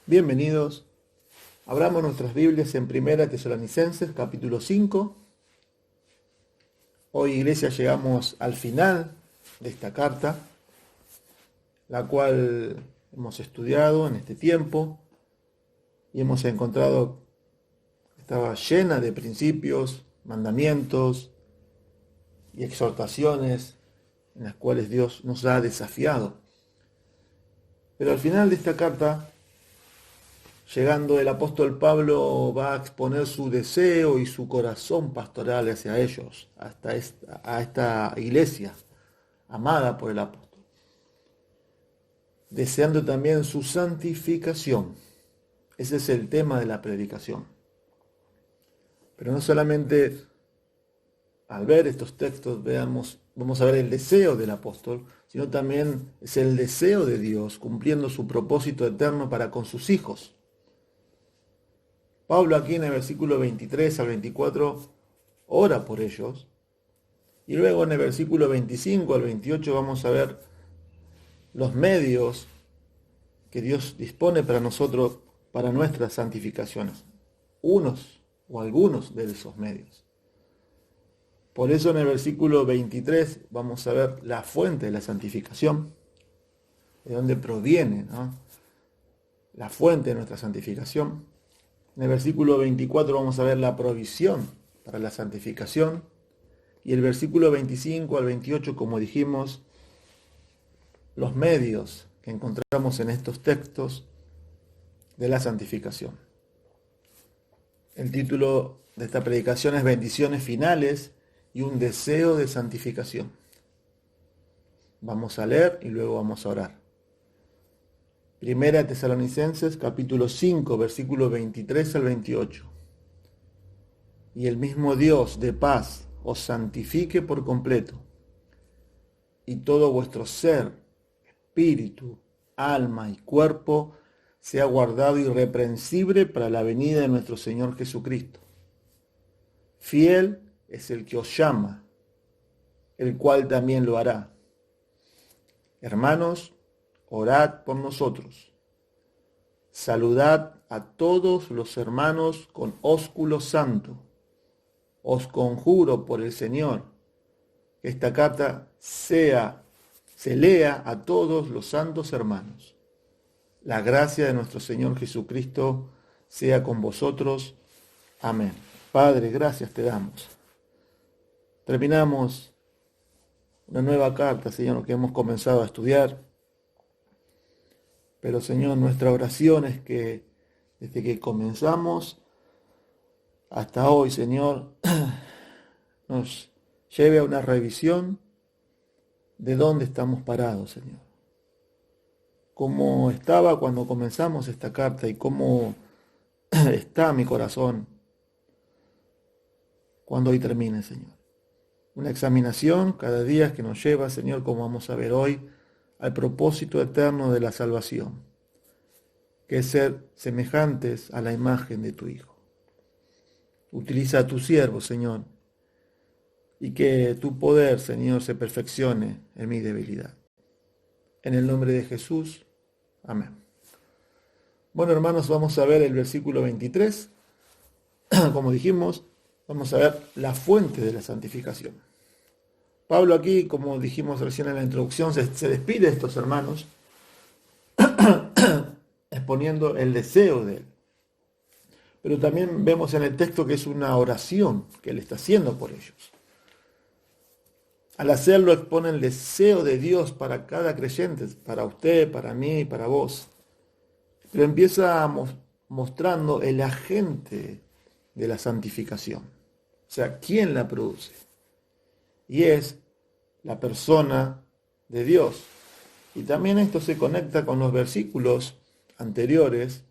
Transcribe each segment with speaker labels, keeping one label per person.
Speaker 1: Bienvenidos. Abramos nuestras Biblias en Primera Tesalonicenses, capítulo 5. Hoy, iglesia, llegamos al final de esta carta, la cual hemos estudiado en este tiempo y hemos encontrado que estaba llena de principios, mandamientos y exhortaciones en las cuales Dios nos ha desafiado. Pero al final de esta carta, llegando, el apóstol Pablo va a exponer su deseo y su corazón pastoral hacia ellos, a esta iglesia amada por el apóstol, deseando también su santificación. Ese es el tema de la predicación. Pero no solamente al ver estos textos vamos a ver el deseo del apóstol, sino también es el deseo de Dios cumpliendo su propósito eterno para con sus hijos. Pablo aquí en el versículo 23 al 24 ora por ellos, y luego en el versículo 25 al 28 vamos a ver los medios que Dios dispone para nosotros, para nuestras santificaciones, unos o algunos de esos medios. Por eso en el versículo 23 vamos a ver la fuente de la santificación, de dónde proviene, ¿no?, la fuente de nuestra santificación. En el versículo 24 vamos a ver la provisión para la santificación. Y el versículo 25 al 28, como dijimos, los medios que encontramos en estos textos de la santificación. El título de esta predicación es Bendiciones finales y un deseo de santificación. Vamos a leer y luego vamos a orar. Primera Tesalonicenses, capítulo 5, versículo 23 al 28. Y el mismo Dios de paz os santifique por completo, y todo vuestro ser, espíritu, alma y cuerpo sea guardado irreprensible para la venida de nuestro Señor Jesucristo. Fiel es el que os llama, el cual también lo hará. Hermanos, orad por nosotros. Saludad a todos los hermanos con ósculo santo. Os conjuro por el Señor que esta carta se lea a todos los santos hermanos. La gracia de nuestro Señor Jesucristo sea con vosotros. Amén. Padre, gracias te damos. Terminamos una nueva carta, Señor, que hemos comenzado a estudiar. Pero, Señor, nuestra oración es que desde que comenzamos hasta hoy, Señor, nos lleve a una revisión de dónde estamos parados, Señor. Cómo estaba cuando comenzamos esta carta y cómo está mi corazón cuando hoy termine, Señor. Una examinación cada día que nos lleva, Señor, como vamos a ver hoy, al propósito eterno de la salvación, que es ser semejantes a la imagen de tu Hijo. Utiliza a tu siervo, Señor, y que tu poder, Señor, se perfeccione en mi debilidad. En el nombre de Jesús, amén. Bueno, hermanos, vamos a ver el versículo 23. Como dijimos, vamos a ver la fuente de la santificación. Pablo aquí, como dijimos recién en la introducción, se despide de estos hermanos exponiendo el deseo de él. Pero también vemos en el texto que es una oración que él está haciendo por ellos. Al hacerlo expone el deseo de Dios para cada creyente, para usted, para mí y para vos. Pero empieza mostrando el agente de la santificación. O sea, ¿quién la produce? Y es la persona de Dios. Y también esto se conecta con los versículos anteriores,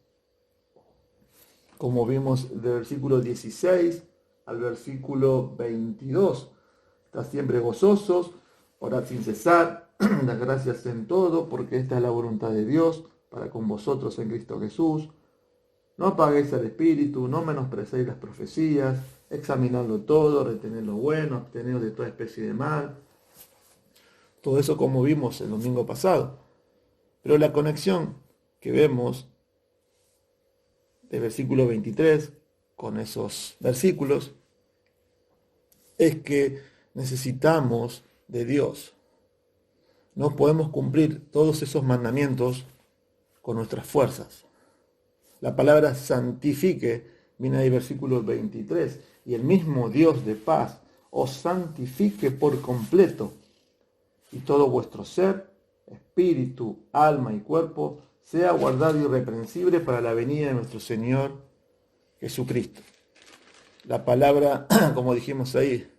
Speaker 1: como vimos del versículo 16 al versículo 22. Estad siempre gozosos, orad sin cesar, dad gracias en todo, porque esta es la voluntad de Dios para con vosotros en Cristo Jesús. No apaguéis el espíritu, no menosprecéis las profecías, examinadlo todo, retened lo bueno, absteneos de toda especie de mal. Todo eso como vimos el domingo pasado. Pero la conexión que vemos del versículo 23 con esos versículos es que necesitamos de Dios. No podemos cumplir todos esos mandamientos con nuestras fuerzas. La palabra santifique viene del versículo 23, y el mismo Dios de paz os santifique por completo, y todo vuestro ser, espíritu, alma y cuerpo sea guardado irreprensible para la venida de nuestro Señor Jesucristo. La palabra, como dijimos ahí,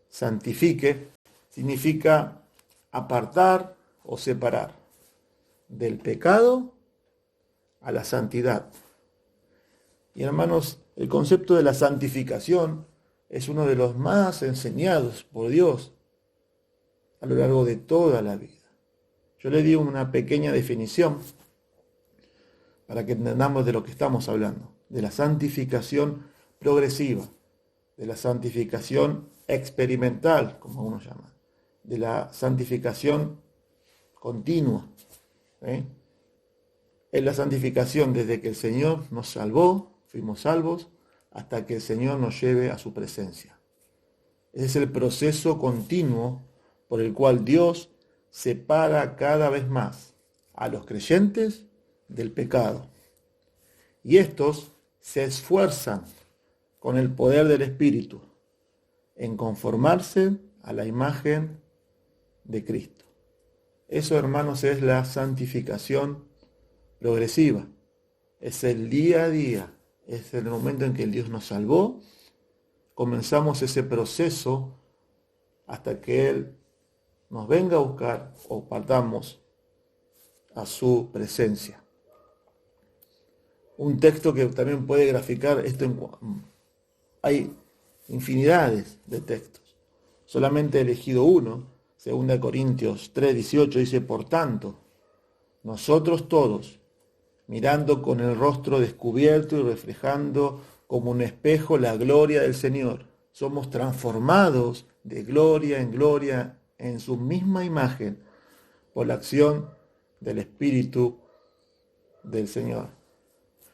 Speaker 1: santifique, significa apartar o separar del pecado a la santidad. Y hermanos, el concepto de la santificación es uno de los más enseñados por Dios a lo largo de toda la vida. Yo le di una pequeña definición para que entendamos de lo que estamos hablando, de la santificación progresiva, de la santificación experimental, como uno llama, de la santificación continua. Es la santificación desde que el Señor nos salvó, fuimos salvos, hasta que el Señor nos lleve a su presencia. Ese es el proceso continuo por el cual Dios separa cada vez más a los creyentes del pecado. Y estos se esfuerzan con el poder del Espíritu en conformarse a la imagen de Cristo. Eso, hermanos, es la santificación progresiva. Es el día a día, es el momento en que el Dios nos salvó. Comenzamos ese proceso hasta que Él nos venga a buscar o partamos a su presencia. Un texto que también puede graficar esto, hay infinidades de textos. Solamente he elegido uno, 2 Corintios 3:18, dice: por tanto, nosotros todos, mirando con el rostro descubierto y reflejando como un espejo la gloria del Señor, somos transformados de gloria en gloria en su misma imagen por la acción del Espíritu del Señor.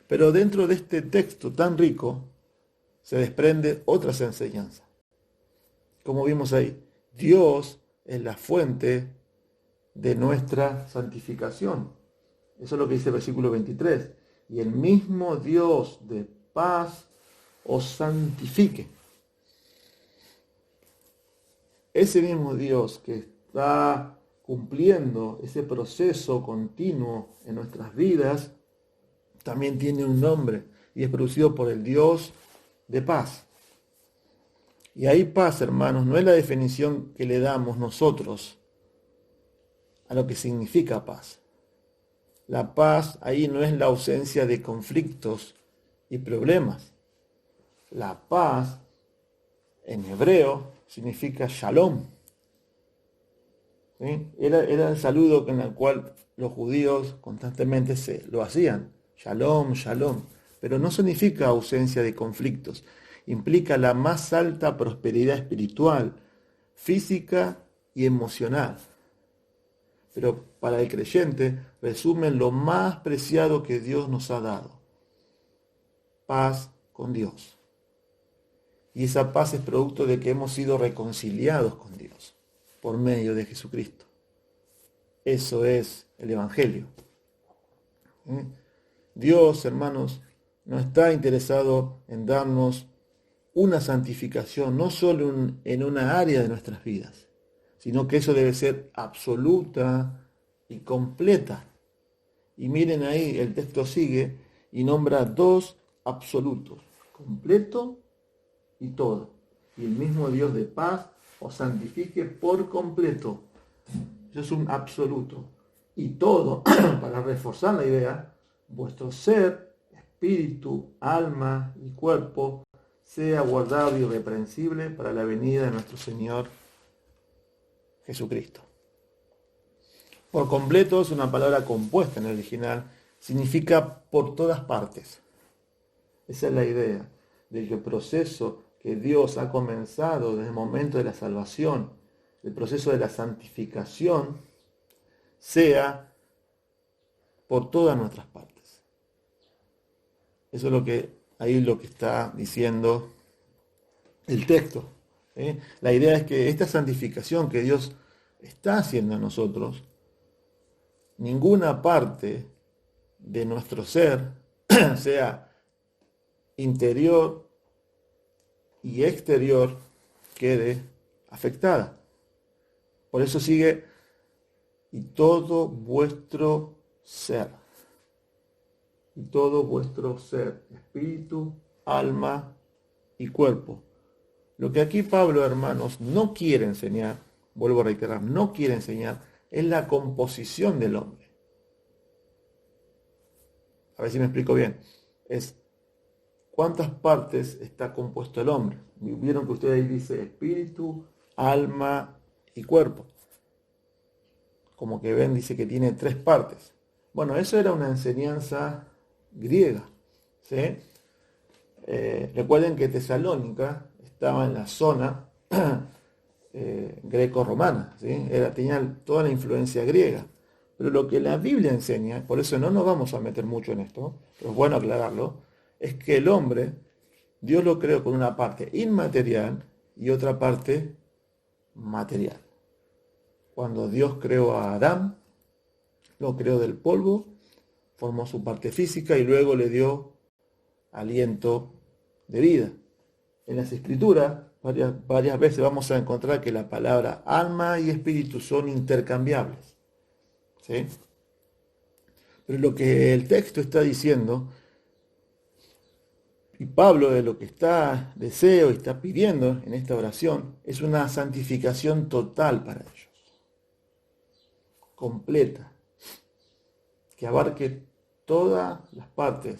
Speaker 1: Pero dentro de este texto tan rico se desprende otras enseñanzas. Como vimos ahí, Dios es la fuente de nuestra santificación. Eso es lo que dice el versículo 23. Y el mismo Dios de paz os santifique. Ese mismo Dios que está cumpliendo ese proceso continuo en nuestras vidas, también tiene un nombre y es producido por el Dios de paz. Y ahí paz, hermanos, no es la definición que le damos nosotros a lo que significa paz. La paz ahí no es la ausencia de conflictos y problemas. La paz en hebreo significa shalom. ¿Sí? Era el saludo en el cual los judíos constantemente lo hacían. Shalom, shalom. Pero no significa ausencia de conflictos. Implica la más alta prosperidad espiritual, física y emocional. Pero para el creyente resume lo más preciado que Dios nos ha dado: paz con Dios. Y esa paz es producto de que hemos sido reconciliados con Dios por medio de Jesucristo. Eso es el Evangelio. Dios, hermanos, no está interesado en darnos una santificación, no solo en una área de nuestras vidas, sino que eso debe ser absoluta y completa. Y miren ahí, el texto sigue y nombra dos absolutos: completo y todo. Y el mismo Dios de paz os santifique por completo. Eso es un absoluto. Y todo, para reforzar la idea, vuestro ser, espíritu, alma y cuerpo sea guardado irreprensible para la venida de nuestro Señor Jesucristo. Por completo es una palabra compuesta en el original, significa por todas partes. Esa es la idea, de que el proceso que Dios ha comenzado desde el momento de la salvación, el proceso de la santificación, sea por todas nuestras partes. Eso es lo que está diciendo el texto. ¿Sí? La idea es que esta santificación que Dios está haciendo en nosotros, ninguna parte de nuestro ser, sea interior y exterior, quede afectada. Por eso sigue, y todo vuestro ser, espíritu, alma y cuerpo. Lo que aquí Pablo, hermanos, no quiere enseñar, vuelvo a reiterar, no quiere enseñar, es la composición del hombre. A ver si me explico bien. Es cuántas partes está compuesto el hombre. Vieron que usted ahí dice espíritu, alma y cuerpo. Como que ven, dice que tiene 3 partes. Bueno, eso era una enseñanza griega. ¿Sí? Recuerden que Tesalónica estaba en la zona greco-romana. ¿Sí? Tenía toda la influencia griega. Pero lo que la Biblia enseña, por eso no nos vamos a meter mucho en esto, pero es bueno aclararlo, es que el hombre, Dios lo creó con una parte inmaterial y otra parte material. Cuando Dios creó a Adán, lo creó del polvo, formó su parte física y luego le dio aliento de vida. En las Escrituras, varias veces vamos a encontrar que la palabra alma y espíritu son intercambiables. ¿Sí? Pero lo que el texto está diciendo, y Pablo de lo que deseo y está pidiendo en esta oración, es una santificación total para ellos, completa, que abarque todas las partes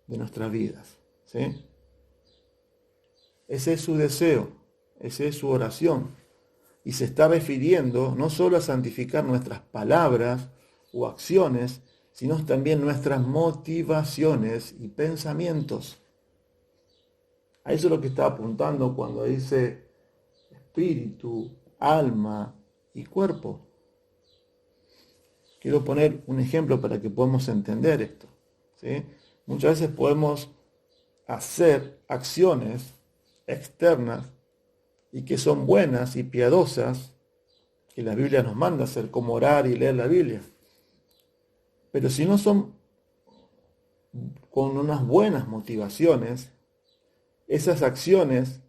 Speaker 1: de nuestras vidas. ¿Sí? Ese es su deseo, esa es su oración. Y se está refiriendo no solo a santificar nuestras palabras o acciones, sino también nuestras motivaciones y pensamientos. A eso es lo que está apuntando cuando dice espíritu, alma y cuerpo. Quiero poner un ejemplo para que podamos entender esto. ¿Sí? Muchas veces podemos hacer acciones externas y que son buenas y piadosas, que la Biblia nos manda hacer, como orar y leer la Biblia. Pero si no son con unas buenas motivaciones, esas acciones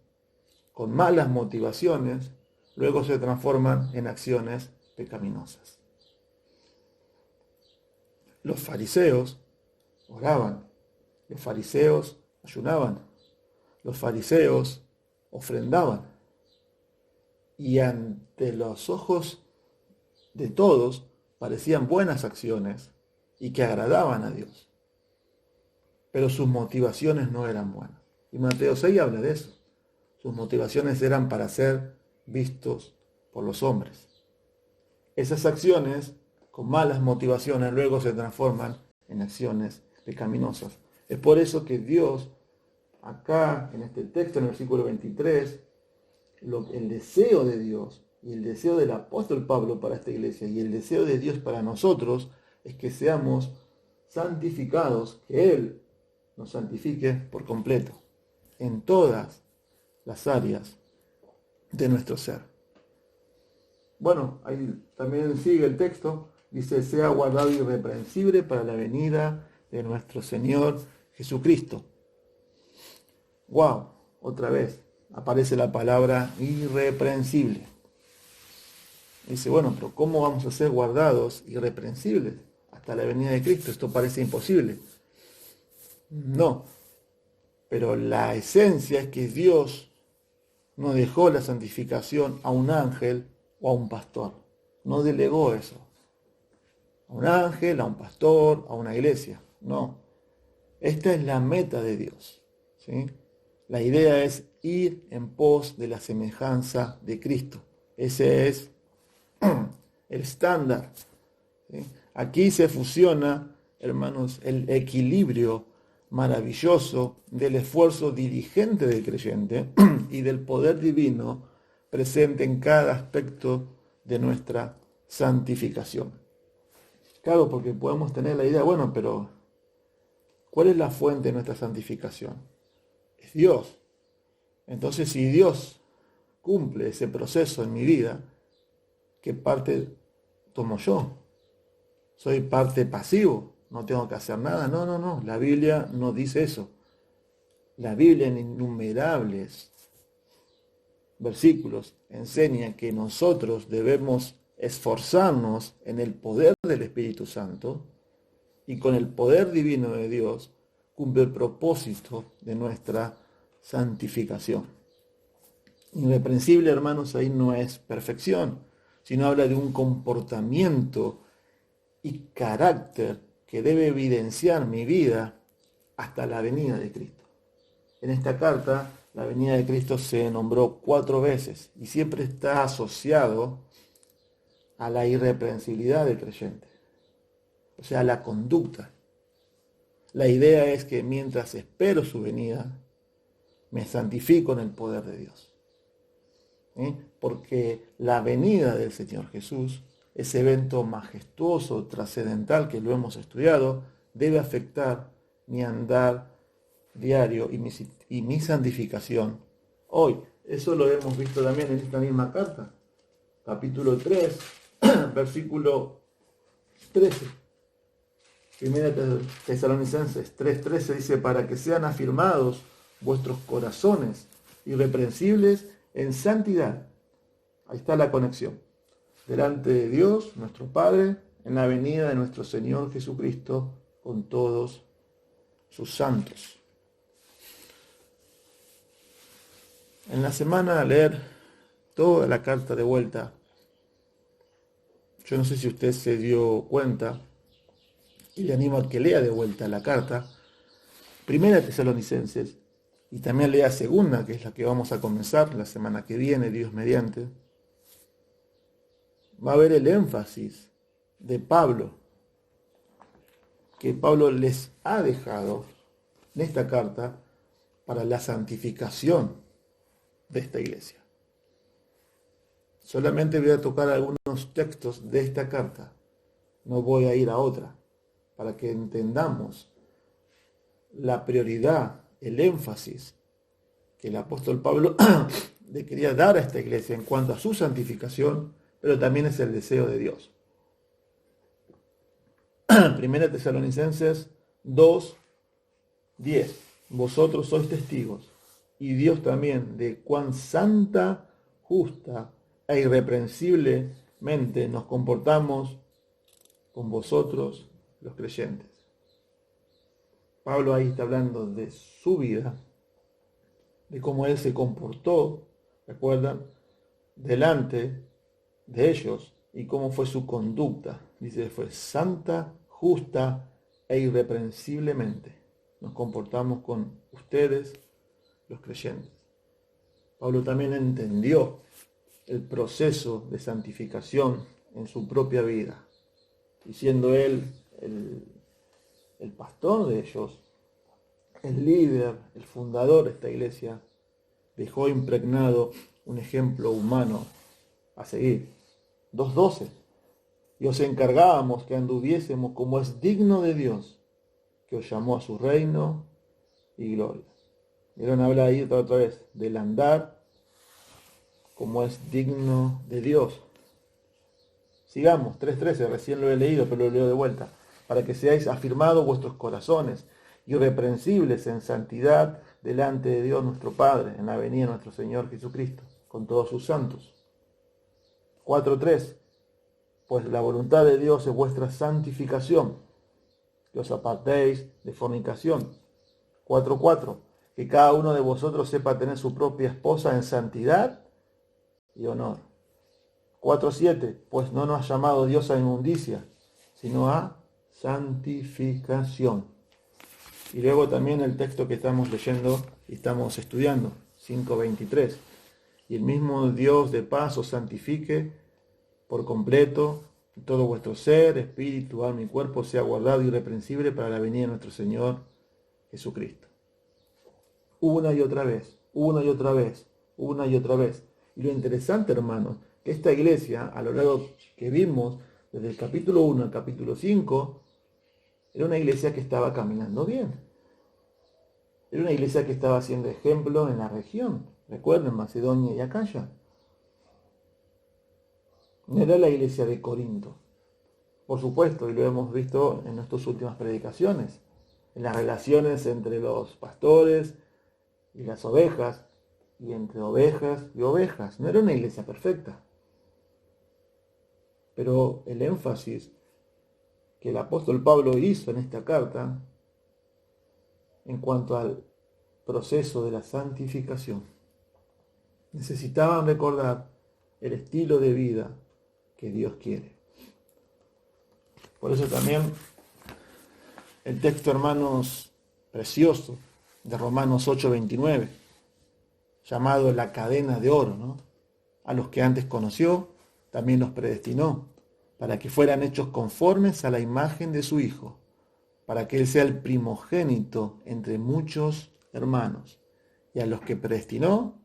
Speaker 1: con malas motivaciones, luego se transforman en acciones pecaminosas. Los fariseos oraban, los fariseos ayunaban, los fariseos ofrendaban. Y ante los ojos de todos parecían buenas acciones y que agradaban a Dios. Pero sus motivaciones no eran buenas. Y Mateo 6 habla de eso. Sus motivaciones eran para ser vistos por los hombres. Esas acciones con malas motivaciones luego se transforman en acciones pecaminosas. Es por eso que Dios, acá en este texto, en el versículo 23, el deseo de Dios y el deseo del apóstol Pablo para esta iglesia y el deseo de Dios para nosotros es que seamos santificados, que Él nos santifique por completo en todas las áreas de nuestro ser. Bueno, ahí también sigue el texto, dice, sea guardado irreprensible para la venida de nuestro Señor Jesucristo. ¡Wow! Otra vez aparece la palabra irreprensible. Dice, bueno, pero ¿cómo vamos a ser guardados irreprensibles hasta la venida de Cristo? Esto parece imposible. No, pero la esencia es que Dios no dejó la santificación a un ángel o a un pastor. No delegó eso. A un ángel, a un pastor, a una iglesia. No. Esta es la meta de Dios. ¿Sí? La idea es ir en pos de la semejanza de Cristo. Ese es el estándar. ¿Sí? Aquí se fusiona, hermanos, el equilibrio maravilloso del esfuerzo diligente del creyente y del poder divino presente en cada aspecto de nuestra santificación. Claro, porque podemos tener la idea, bueno, pero ¿Cuál es la fuente de nuestra santificación? Es Dios. Entonces, si Dios cumple ese proceso en mi vida, ¿qué parte tomo yo? ¿Soy parte pasivo? ¿No tengo que hacer nada? No, no, no. La Biblia no dice eso. La Biblia en innumerables versículos enseña que nosotros debemos esforzarnos en el poder del Espíritu Santo y con el poder divino de Dios cumple el propósito de nuestra santificación. Irreprensible, hermanos, ahí no es perfección, sino habla de un comportamiento y carácter que debe evidenciar mi vida hasta la venida de Cristo. En esta carta, la venida de Cristo se nombró 4 veces y siempre está asociado a la irreprensibilidad del creyente, o sea, a la conducta. La idea es que mientras espero su venida, me santifico en el poder de Dios. Porque la venida del Señor Jesús, ese evento majestuoso, trascendental que lo hemos estudiado, debe afectar mi andar diario y mi santificación hoy. Eso lo hemos visto también en esta misma carta, capítulo 3, versículo 13. Primera Tesalonicenses 3:13 dice, para que sean afirmados vuestros corazones irreprensibles en santidad. Ahí está la conexión. Delante de Dios, nuestro Padre, en la venida de nuestro Señor Jesucristo, con todos sus santos. En la semana a leer toda la carta de vuelta. Yo no sé si usted se dio cuenta, y le animo a que lea de vuelta la carta. Primera Tesalonicenses, y también lea segunda, que es la que vamos a comenzar la semana que viene, Dios mediante. Va a ver el énfasis de Pablo, que Pablo les ha dejado en esta carta para la santificación de esta iglesia. Solamente voy a tocar algunos textos de esta carta, no voy a ir a otra, para que entendamos la prioridad, el énfasis que el apóstol Pablo le quería dar a esta iglesia en cuanto a su santificación, pero también es el deseo de Dios. Primera Tesalonicenses 2:10. Vosotros sois testigos, y Dios también, de cuán santa, justa e irreprensiblemente nos comportamos con vosotros los creyentes. Pablo ahí está hablando de su vida, de cómo él se comportó, ¿recuerdan? Delante de ellos y cómo fue su conducta. Dice, fue santa, justa e irreprensiblemente. Nos comportamos con ustedes, los creyentes. Pablo también entendió el proceso de santificación en su propia vida. Y siendo él el pastor de ellos, el líder, el fundador de esta iglesia, dejó impregnado un ejemplo humano a seguir. 2:12. Y os encargábamos que anduviésemos como es digno de Dios, que os llamó a su reino y gloria. Vieron, habla ahí otra vez del andar como es digno de Dios. Sigamos, 3:13, recién lo he leído, pero lo leo de vuelta. Para que seáis afirmados vuestros corazones, irreprensibles en santidad delante de Dios nuestro Padre, en la venida de nuestro Señor Jesucristo, con todos sus santos. 4:3, pues la voluntad de Dios es vuestra santificación, que os apartéis de fornicación. 4:4, que cada uno de vosotros sepa tener su propia esposa en santidad y honor. 4:7, pues no nos ha llamado Dios a inmundicia, sino a santificación. Y luego también el texto que estamos leyendo y estamos estudiando, 5:23. Y el mismo Dios de paz os santifique por completo, y todo vuestro ser, espíritu, alma y cuerpo sea guardado irreprensible para la venida de nuestro Señor Jesucristo. Una y otra vez, una y otra vez, una y otra vez. Y lo interesante, hermanos, que esta iglesia, a lo largo que vimos, desde el capítulo 1 al capítulo 5, Era una iglesia que estaba caminando bien. Era una iglesia que estaba haciendo ejemplo en la región. Recuerden, Macedonia y Acaya. No era la iglesia de Corinto. Por supuesto, y lo hemos visto en nuestras últimas predicaciones, en las relaciones entre los pastores y las ovejas, y entre ovejas y ovejas. No era una iglesia perfecta. Pero el énfasis que el apóstol Pablo hizo en esta carta en cuanto al proceso de la santificación, necesitaban recordar el estilo de vida que Dios quiere. Por eso también el texto, hermanos, precioso de Romanos 8:29, llamado la cadena de oro, ¿no? A los que antes conoció, también los predestinó, para que fueran hechos conformes a la imagen de su Hijo, para que Él sea el primogénito entre muchos hermanos. Y a los que predestinó,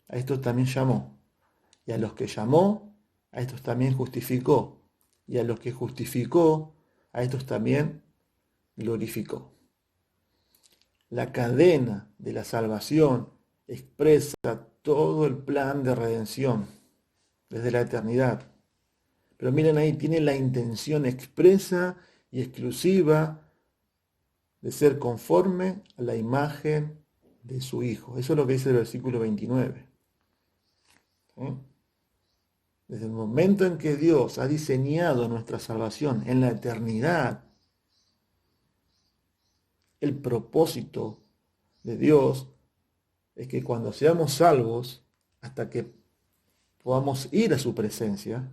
Speaker 1: a estos también llamó. Y a los que llamó, a estos también justificó. Y a los que justificó, a estos también glorificó. La cadena de la salvación expresa todo el plan de redención desde la eternidad. Pero miren ahí, tiene la intención expresa y exclusiva de ser conforme a la imagen de su Hijo. Eso es lo que dice el versículo 29. ¿Sí? Desde el momento en que Dios ha diseñado nuestra salvación en la eternidad, el propósito de Dios es que cuando seamos salvos, hasta que podamos ir a su presencia,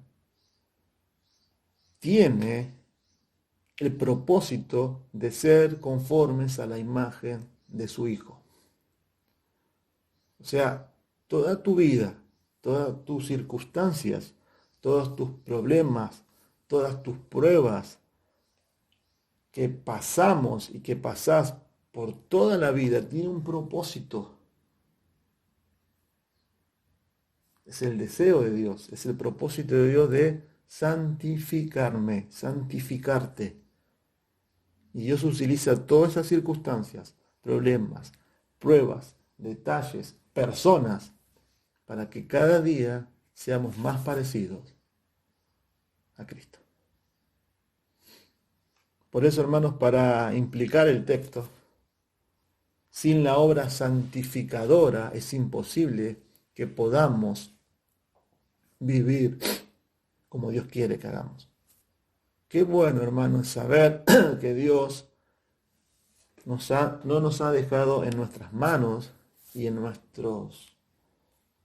Speaker 1: tiene el propósito de ser conformes a la imagen de su Hijo. O sea, toda tu vida, todas tus circunstancias, todos tus problemas, todas tus pruebas que pasamos y que pasás por toda la vida, tiene un propósito. Es el deseo de Dios, es el propósito de Dios de santificarme, santificarte. Y Dios utiliza todas esas circunstancias, problemas, pruebas, detalles, personas, para que cada día seamos más parecidos a Cristo. Por eso, hermanos, para implicar el texto, sin la obra santificadora es imposible que podamos vivir como Dios quiere que hagamos. Qué bueno, hermanos, saber que Dios no nos ha dejado en nuestras manos y en nuestros,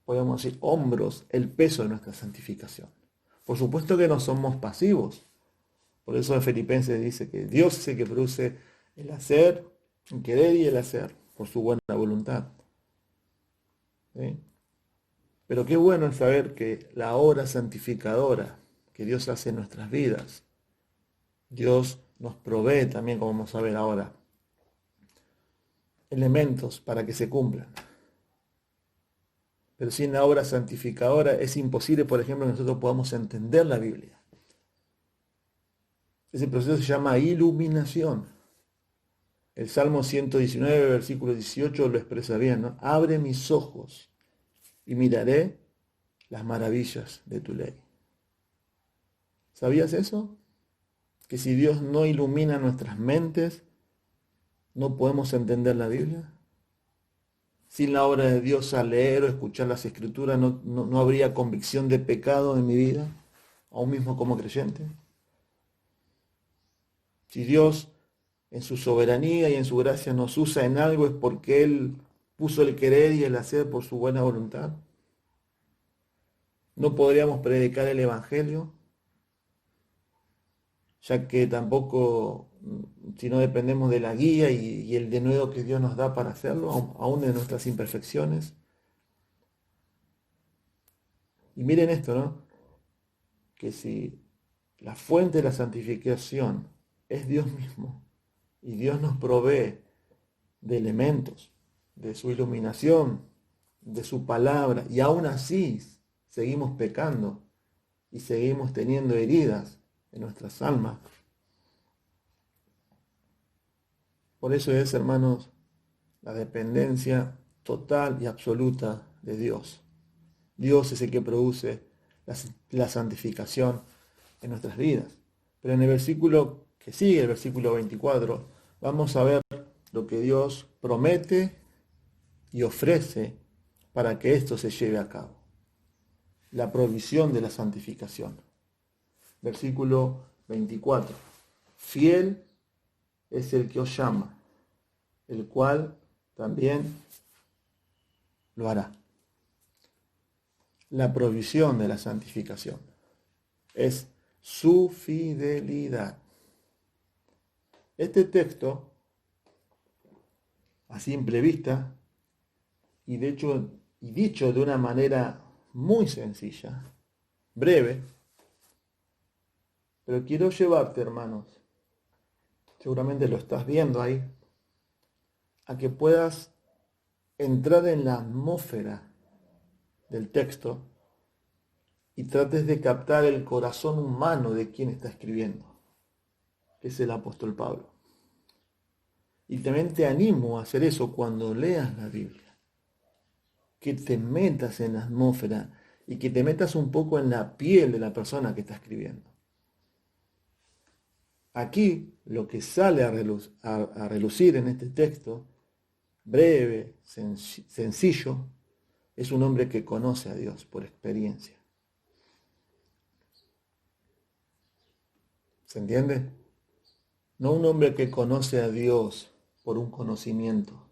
Speaker 1: podemos decir, hombros el peso de nuestra santificación. Por supuesto que no somos pasivos. Por eso en Filipenses dice que Dios es el que produce el hacer, el querer y el hacer, por su buena voluntad. ¿Sí? Pero qué bueno es saber que la obra santificadora que Dios hace en nuestras vidas, Dios nos provee también, como vamos a ver ahora, elementos para que se cumplan. Pero sin la obra santificadora es imposible, por ejemplo, que nosotros podamos entender la Biblia. Ese proceso se llama iluminación. El Salmo 119, versículo 18 lo expresa bien, ¿no? Abre mis ojos y miraré las maravillas de tu ley. ¿Sabías eso? Que si Dios no ilumina nuestras mentes, no podemos entender la Biblia. Sin la obra de Dios al leer o escuchar las Escrituras no habría convicción de pecado en mi vida, aún mismo como creyente. Si Dios en su soberanía y en su gracia nos usa en algo es porque Él puso el querer y el hacer por su buena voluntad. No podríamos predicar el Evangelio, ya que tampoco, si no dependemos de la guía y el denuedo que Dios nos da para hacerlo, aún de nuestras imperfecciones. Y miren esto, ¿no? Que si la fuente de la santificación es Dios mismo, y Dios nos provee de elementos, de su iluminación, de su palabra, y aún así seguimos pecando y seguimos teniendo heridas en nuestras almas. Por eso es, hermanos, la dependencia total y absoluta de Dios. Dios es el que produce la santificación en nuestras vidas. Pero en el versículo que sigue, el versículo 24, vamos a ver lo que Dios promete y ofrece para que esto se lleve a cabo. La provisión de la santificación. Versículo 24. Fiel es el que os llama, el cual también lo hará. La provisión de la santificación es su fidelidad. Este texto, a simple vista, y de hecho, y dicho de una manera muy sencilla, breve, pero quiero llevarte, hermanos, seguramente lo estás viendo ahí, a que puedas entrar en la atmósfera del texto y trates de captar el corazón humano de quien está escribiendo, que es el apóstol Pablo. Y también te animo a hacer eso cuando leas la Biblia, que te metas en la atmósfera y que te metas un poco en la piel de la persona que está escribiendo. Aquí lo que sale a relucir en este texto, breve, sencillo, es un hombre que conoce a Dios por experiencia. ¿Se entiende? No un hombre que conoce a Dios por un conocimiento,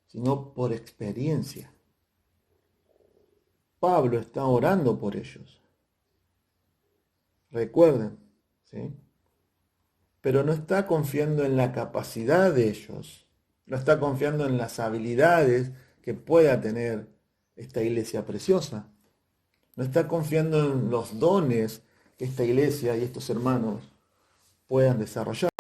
Speaker 1: sino por experiencia. Pablo está orando por ellos. Recuerden, ¿sí? Pero no está confiando en la capacidad de ellos, no está confiando en las habilidades que pueda tener esta iglesia preciosa, no está confiando en los dones que esta iglesia y estos hermanos puedan desarrollar,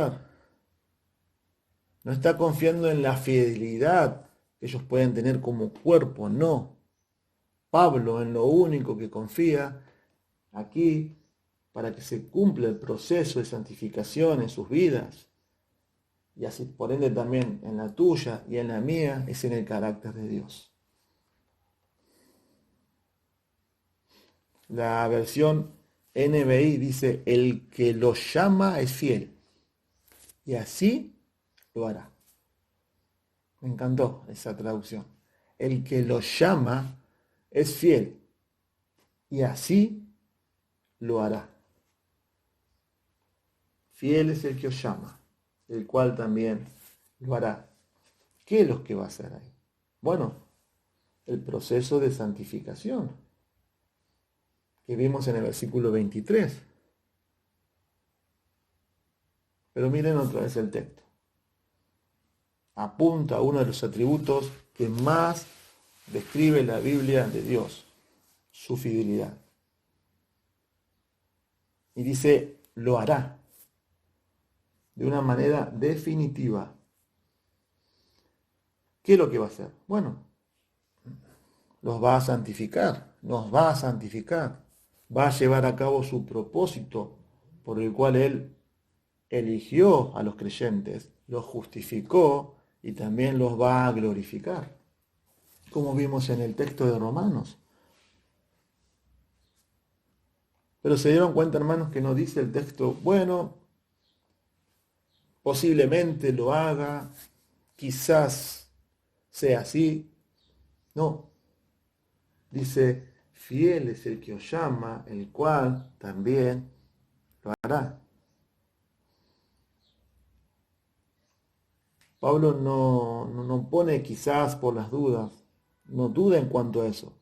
Speaker 1: no está confiando en la fidelidad que ellos pueden tener como cuerpo, no. Pablo en lo único que confía aquí para que se cumpla el proceso de santificación en sus vidas, y así por ende también en la tuya y en la mía, es en el carácter de Dios. La versión NBI dice, el que lo llama es fiel, y así lo hará. Me encantó esa traducción. El que lo llama es fiel, y así lo hará. Fiel es el que os llama, el cual también lo hará. ¿Qué es lo que va a hacer ahí? Bueno, el proceso de santificación que vimos en el versículo 23. Pero miren otra vez el texto. Apunta a uno de los atributos que más describe la Biblia de Dios, su fidelidad. Y dice, lo hará de una manera definitiva. ¿Qué es lo que va a hacer? Bueno, los va a santificar, nos va a santificar, va a llevar a cabo su propósito por el cual Él eligió a los creyentes, los justificó y también los va a glorificar, como vimos en el texto de Romanos. Pero se dieron cuenta, hermanos, que no dice el texto, bueno, posiblemente lo haga, quizás sea así. No, dice, fiel es el que os llama, el cual también lo hará. Pablo no pone quizás por las dudas, no duda en cuanto a eso,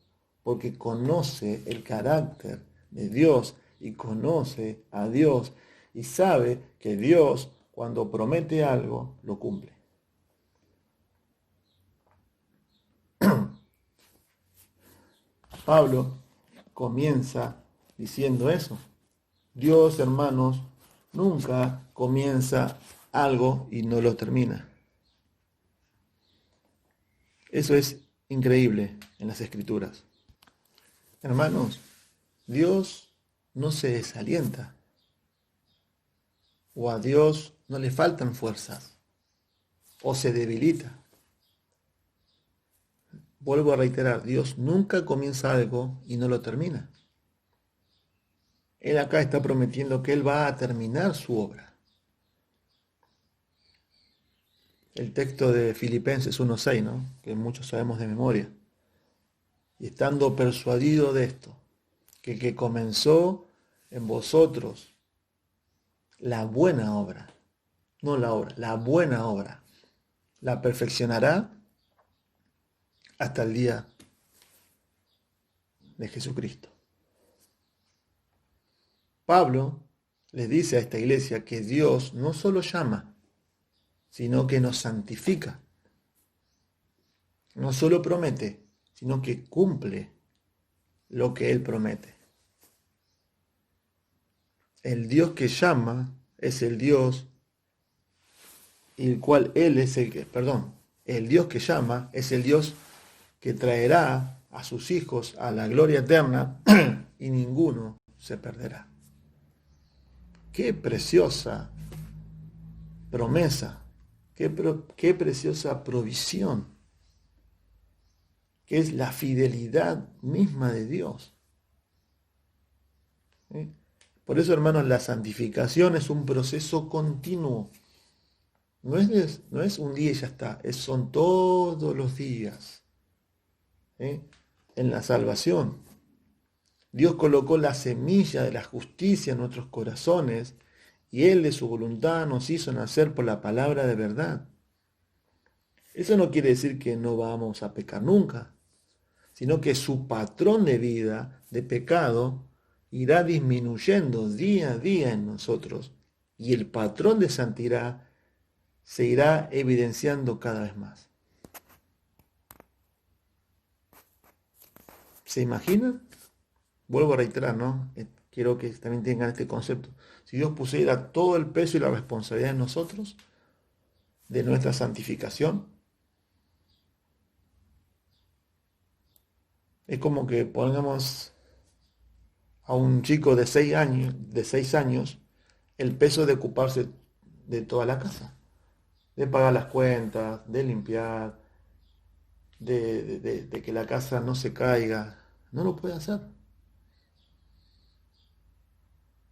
Speaker 1: porque conoce el carácter de Dios y conoce a Dios y sabe que Dios cuando promete algo lo cumple. Pablo comienza diciendo eso. Dios, hermanos, nunca comienza algo y no lo termina. Eso es increíble en las Escrituras. Hermanos, Dios no se desalienta. O a Dios no le faltan fuerzas. o se debilita. Vuelvo a reiterar, Dios nunca comienza algo y no lo termina. Él acá está prometiendo que Él va a terminar su obra. El texto de Filipenses 1:6, ¿no? Que muchos sabemos de memoria. Y estando persuadido de esto, que el que comenzó en vosotros la buena obra, no la obra, la buena obra, la perfeccionará hasta el día de Jesucristo. Pablo les dice a esta iglesia que Dios no solo llama, sino que nos santifica. No solo promete, sino que cumple lo que Él promete. El Dios que llama es el Dios, el cual Él es el que, el Dios que llama es el Dios que traerá a sus hijos a la gloria eterna y ninguno se perderá. Qué preciosa promesa, qué preciosa provisión, que es la fidelidad misma de Dios. ¿Sí? Por eso, hermanos, la santificación es un proceso continuo. No es un día y ya está, son todos los días. ¿Sí? En la salvación. Dios colocó la semilla de la justicia en nuestros corazones y Él de su voluntad nos hizo nacer por la palabra de verdad. Eso no quiere decir que no vamos a pecar nunca, sino que su patrón de vida, de pecado, irá disminuyendo día a día en nosotros y el patrón de santidad se irá evidenciando cada vez más. ¿Se imaginan? Vuelvo a reiterar, ¿no? Quiero que también tengan este concepto. Si Dios pusiera todo el peso y la responsabilidad en nosotros, de nuestra santificación, es como que pongamos a un chico de 6 años, el peso de ocuparse de toda la casa, de pagar las cuentas, de limpiar, de que la casa no se caiga. No lo puede hacer.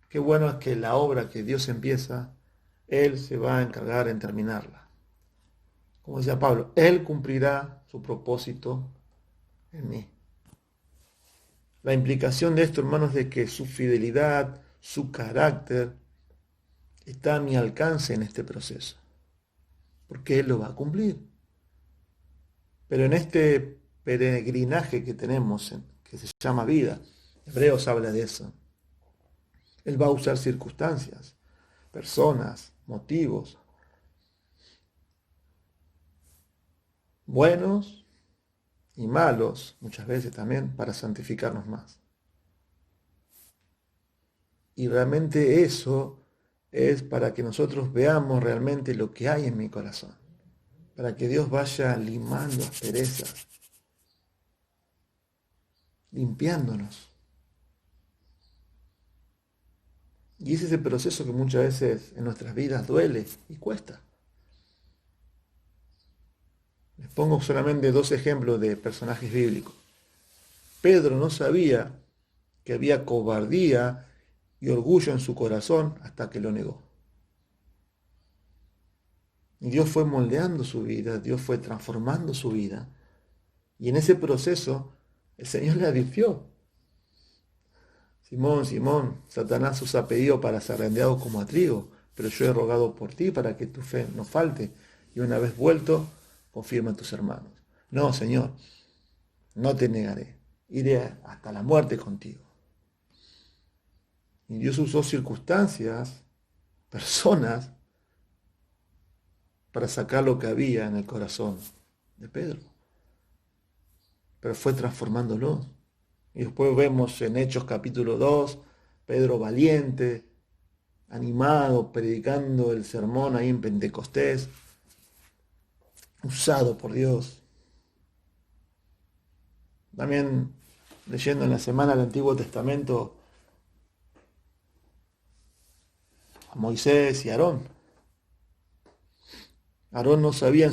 Speaker 1: Qué bueno es que la obra que Dios empieza, Él se va a encargar en terminarla. Como decía Pablo, Él cumplirá su propósito en mí. La implicación de esto, hermanos, es de que su fidelidad, su carácter, está a mi alcance en este proceso. Porque Él lo va a cumplir. Pero en este peregrinaje que tenemos, que se llama vida, Hebreos habla de eso. Él va a usar circunstancias, personas, motivos, buenos y malos, muchas veces también, para santificarnos más. Y realmente eso es para que nosotros veamos realmente lo que hay en mi corazón, para que Dios vaya limando asperezas, limpiándonos. Y ese es el proceso que muchas veces en nuestras vidas duele y cuesta. Les pongo solamente 2 ejemplos de personajes bíblicos. Pedro no sabía que había cobardía y orgullo en su corazón hasta que lo negó. Y Dios fue moldeando su vida, Dios fue transformando su vida. Y en ese proceso el Señor le advirtió: Simón, Simón, Satanás os ha pedido para ser rendeado como a trigo, pero yo he rogado por ti para que tu fe no falte, y una vez vuelto, confirma a tus hermanos. No, Señor, no te negaré, iré hasta la muerte contigo. Y Dios usó circunstancias, personas, para sacar lo que había en el corazón de Pedro. Pero fue transformándolo. Y después vemos en Hechos capítulo 2, Pedro valiente, animado, predicando el sermón ahí en Pentecostés, usado por Dios. También leyendo en la semana del Antiguo Testamento a Moisés y Aarón, Aarón no sabía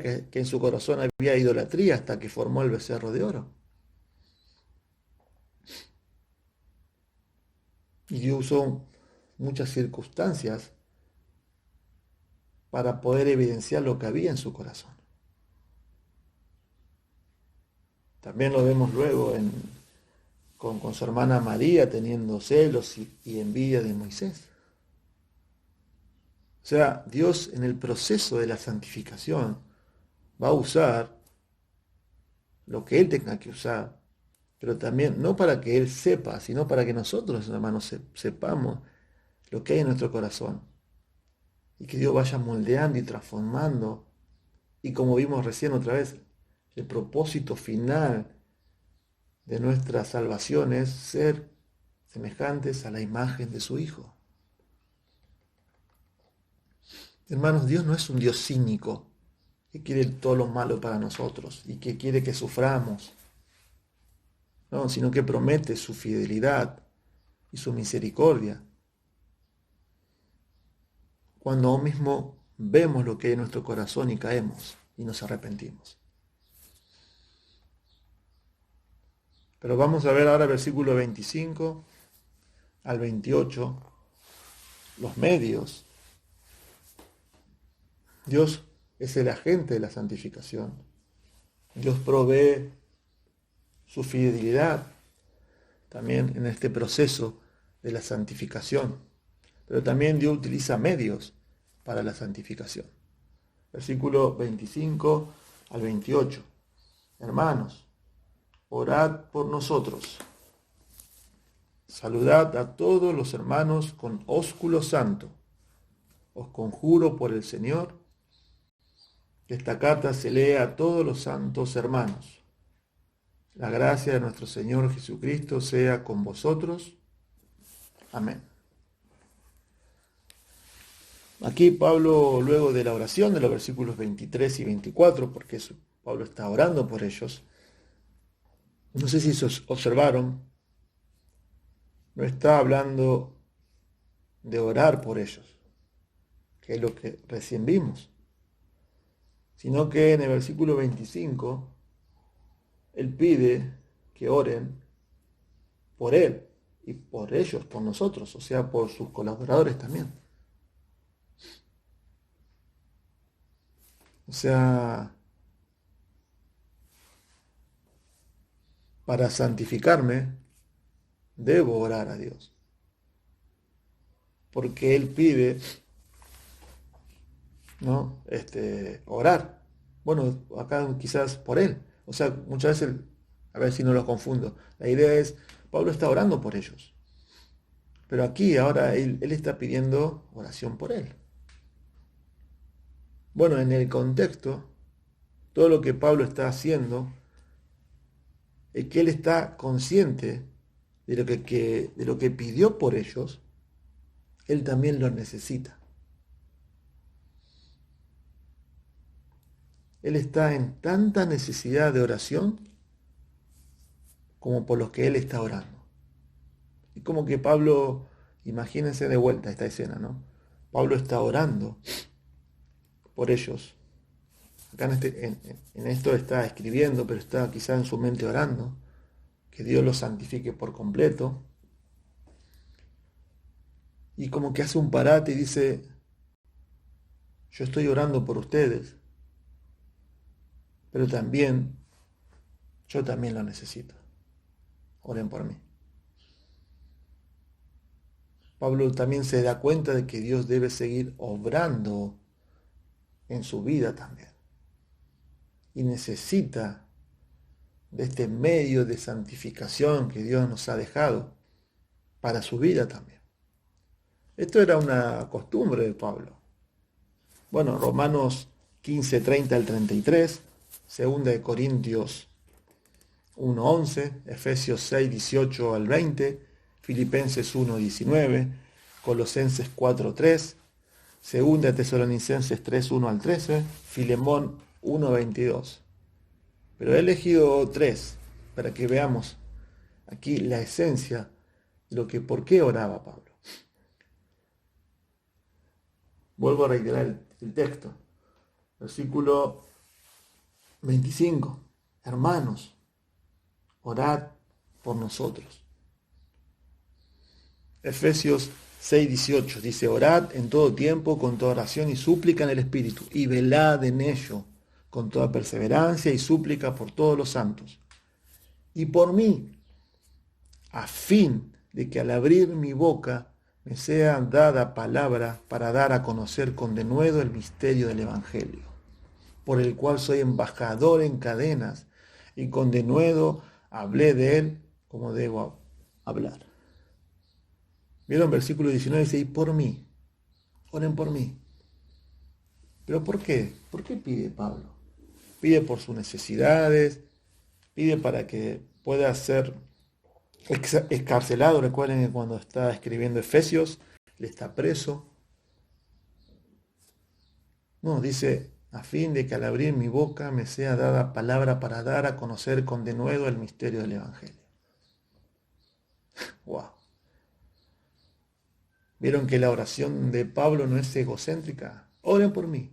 Speaker 1: que en su corazón había idolatría hasta que formó el becerro de oro. Y Dios usó muchas circunstancias para poder evidenciar lo que había en su corazón. También lo vemos luego con su hermana María teniendo celos y envidia de Moisés. O sea, Dios en el proceso de la santificación va a usar lo que Él tenga que usar, pero también no para que Él sepa, sino para que nosotros, hermanos, sepamos lo que hay en nuestro corazón y que Dios vaya moldeando y transformando. Y como vimos recién otra vez, el propósito final de nuestra salvación es ser semejantes a la imagen de su Hijo. Hermanos, Dios no es un Dios cínico que quiere todo lo malo para nosotros y que quiere que suframos, no, sino que promete su fidelidad y su misericordia cuando aún mismo vemos lo que hay en nuestro corazón y caemos y nos arrepentimos. Pero vamos a ver ahora versículo 25 al 28, los medios. Dios es el agente de la santificación. Dios provee su fidelidad también en este proceso de la santificación. Pero también Dios utiliza medios para la santificación. Versículo 25 al 28. Hermanos, orad por nosotros. Saludad a todos los hermanos con ósculo santo. Os conjuro por el Señor que esta carta se lea a todos los santos hermanos. La gracia de nuestro Señor Jesucristo sea con vosotros. Amén. Aquí Pablo, luego de la oración de los versículos 23 y 24, porque Pablo está orando por ellos, no sé si se observaron, no está hablando de orar por ellos, que es lo que recién vimos, sino que en el versículo 25, él pide que oren por él y por ellos, por nosotros, o sea, por sus colaboradores también. O sea, para santificarme, debo orar a Dios. Porque Él pide, ¿no? Orar. Bueno, acá quizás por Él. O sea, muchas veces, a ver si no los confundo. La idea es, Pablo está orando por ellos. Pero aquí ahora él está pidiendo oración por Él. Bueno, en el contexto, todo lo que Pablo está haciendo es que Él está consciente de lo que pidió por ellos, Él también lo necesita. Él está en tanta necesidad de oración como por los que Él está orando. Y como que Pablo, imagínense de vuelta esta escena, ¿no? Pablo está orando por ellos. Acá en esto está escribiendo, pero está quizá en su mente orando, que Dios los santifique por completo. Y como que hace un parate y dice, yo estoy orando por ustedes, pero también, yo también lo necesito. Oren por mí. Pablo también se da cuenta de que Dios debe seguir obrando en su vida también. Y necesita de este medio de santificación que Dios nos ha dejado para su vida también. Esto era una costumbre de Pablo. Bueno, Romanos 15, 30 al 33, 2 de Corintios 1:11, Efesios 6, 18 al 20, Filipenses 1:19, Colosenses 4:3, 2 de Tesalonicenses 3:1 al 13, Filemón 1:22. Pero he elegido 3 para que veamos aquí la esencia de por qué oraba Pablo. Vuelvo a reiterar el texto. Versículo 25. Hermanos, orad por nosotros. Efesios 6:18 dice, orad en todo tiempo con toda oración y súplica en el Espíritu, y velad en ello con toda perseverancia y súplica por todos los santos. Y por mí, a fin de que al abrir mi boca me sea dada palabra para dar a conocer con denuedo el misterio del Evangelio, por el cual soy embajador en cadenas, y con denuedo hablé de él como debo hablar. ¿Vieron? Versículo 19 dice, y por mí, oren por mí. ¿Pero por qué? ¿Por qué pide Pablo? Pide por sus necesidades, pide para que pueda ser excarcelado. Recuerden que cuando está escribiendo Efesios, él está preso. No, dice, a fin de que al abrir mi boca me sea dada palabra para dar a conocer con denuedo el misterio del Evangelio. Wow. ¿Vieron que la oración de Pablo no es egocéntrica? Oren por mí.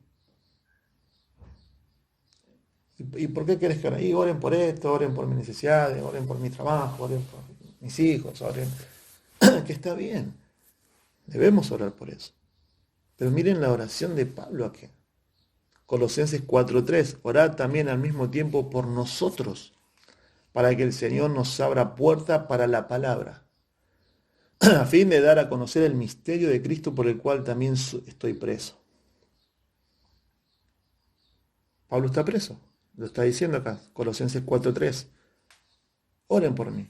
Speaker 1: ¿Y por qué quieres que oren? Y oren por esto, oren por mis necesidades, oren por mi trabajo, oren por mis hijos, oren. Que está bien. Debemos orar por eso. Pero miren la oración de Pablo aquí. Colosenses 4:3. Orad también al mismo tiempo por nosotros, para que el Señor nos abra puerta para la palabra, a fin de dar a conocer el misterio de Cristo por el cual también estoy preso. Pablo está preso. Lo está diciendo acá, Colosenses 4:3. Oren por mí.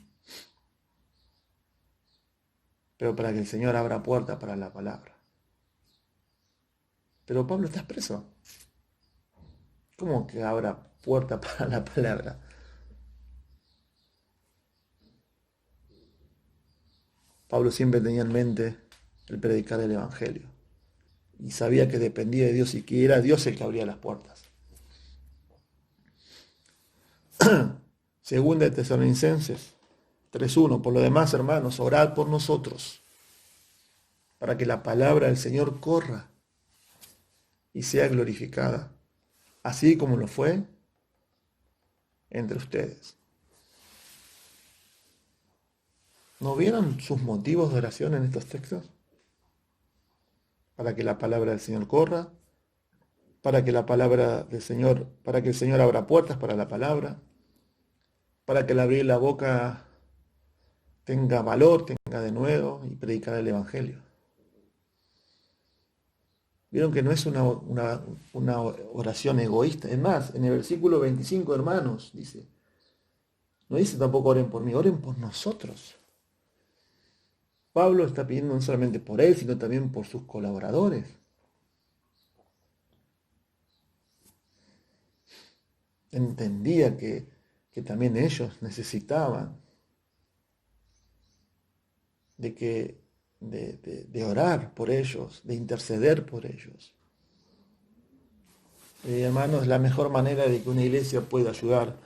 Speaker 1: Pero para que el Señor abra puerta para la palabra. Pero Pablo, estás preso. ¿Cómo que abra puerta para la palabra? Pablo siempre tenía en mente el predicar el Evangelio. Y sabía que dependía de Dios y que era Dios el que abría las puertas. Segunda de Tesalonicenses 3:1. Por lo demás, hermanos, orad por nosotros, para que la palabra del Señor corra y sea glorificada, así como lo fue entre ustedes. ¿No vieron sus motivos de oración en estos textos? Para que la palabra del Señor corra, para que la palabra del Señor, para que el Señor abra puertas para la palabra, para que al abrir la boca tenga valor, tenga denuedo y predicar el Evangelio. Vieron que no es una oración egoísta. Es más, en el versículo 25, hermanos, dice, no dice tampoco oren por mí, oren por nosotros. Pablo está pidiendo no solamente por él, sino también por sus colaboradores. Entendía que también ellos necesitaban de orar por ellos, de interceder por ellos. Hermanos, la mejor manera de que una iglesia pueda ayudar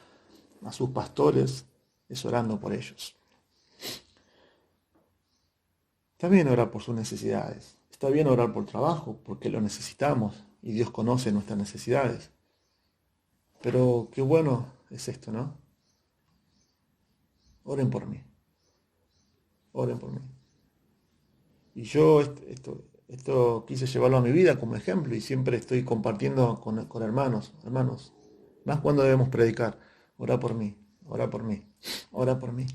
Speaker 1: a sus pastores es orando por ellos. Está bien orar por sus necesidades, está bien orar por trabajo, porque lo necesitamos y Dios conoce nuestras necesidades. Pero qué bueno es esto, ¿no? Oren por mí. Oren por mí. Y yo esto quise llevarlo a mi vida como ejemplo y siempre estoy compartiendo con hermanos, más cuando debemos predicar. Ora por mí, ora por mí, ora por mí.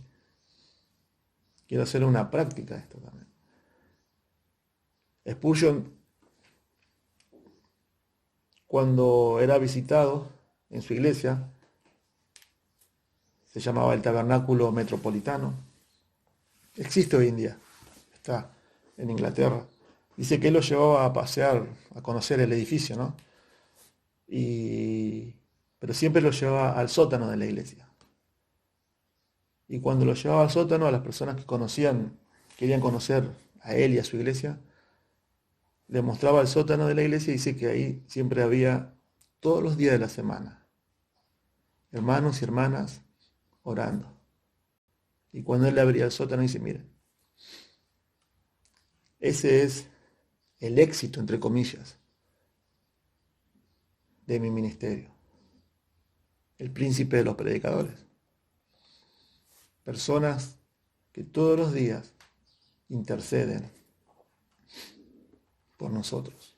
Speaker 1: Quiero hacer una práctica de esto también. Spurgeon, cuando era visitado en su iglesia, se llamaba el Tabernáculo Metropolitano. Existe hoy en día, está en Inglaterra. Dice que él lo llevaba a pasear, a conocer el edificio, ¿no? Pero siempre lo llevaba al sótano de la iglesia. Y cuando lo llevaba al sótano, a las personas que querían conocer a él y a su iglesia, le mostraba el sótano de la iglesia y dice que ahí siempre había, todos los días de la semana, hermanos y hermanas orando. Y cuando él le abría el sótano, dice, miren, ese es el éxito, entre comillas, de mi ministerio. El príncipe de los predicadores. Personas que todos los días interceden por nosotros.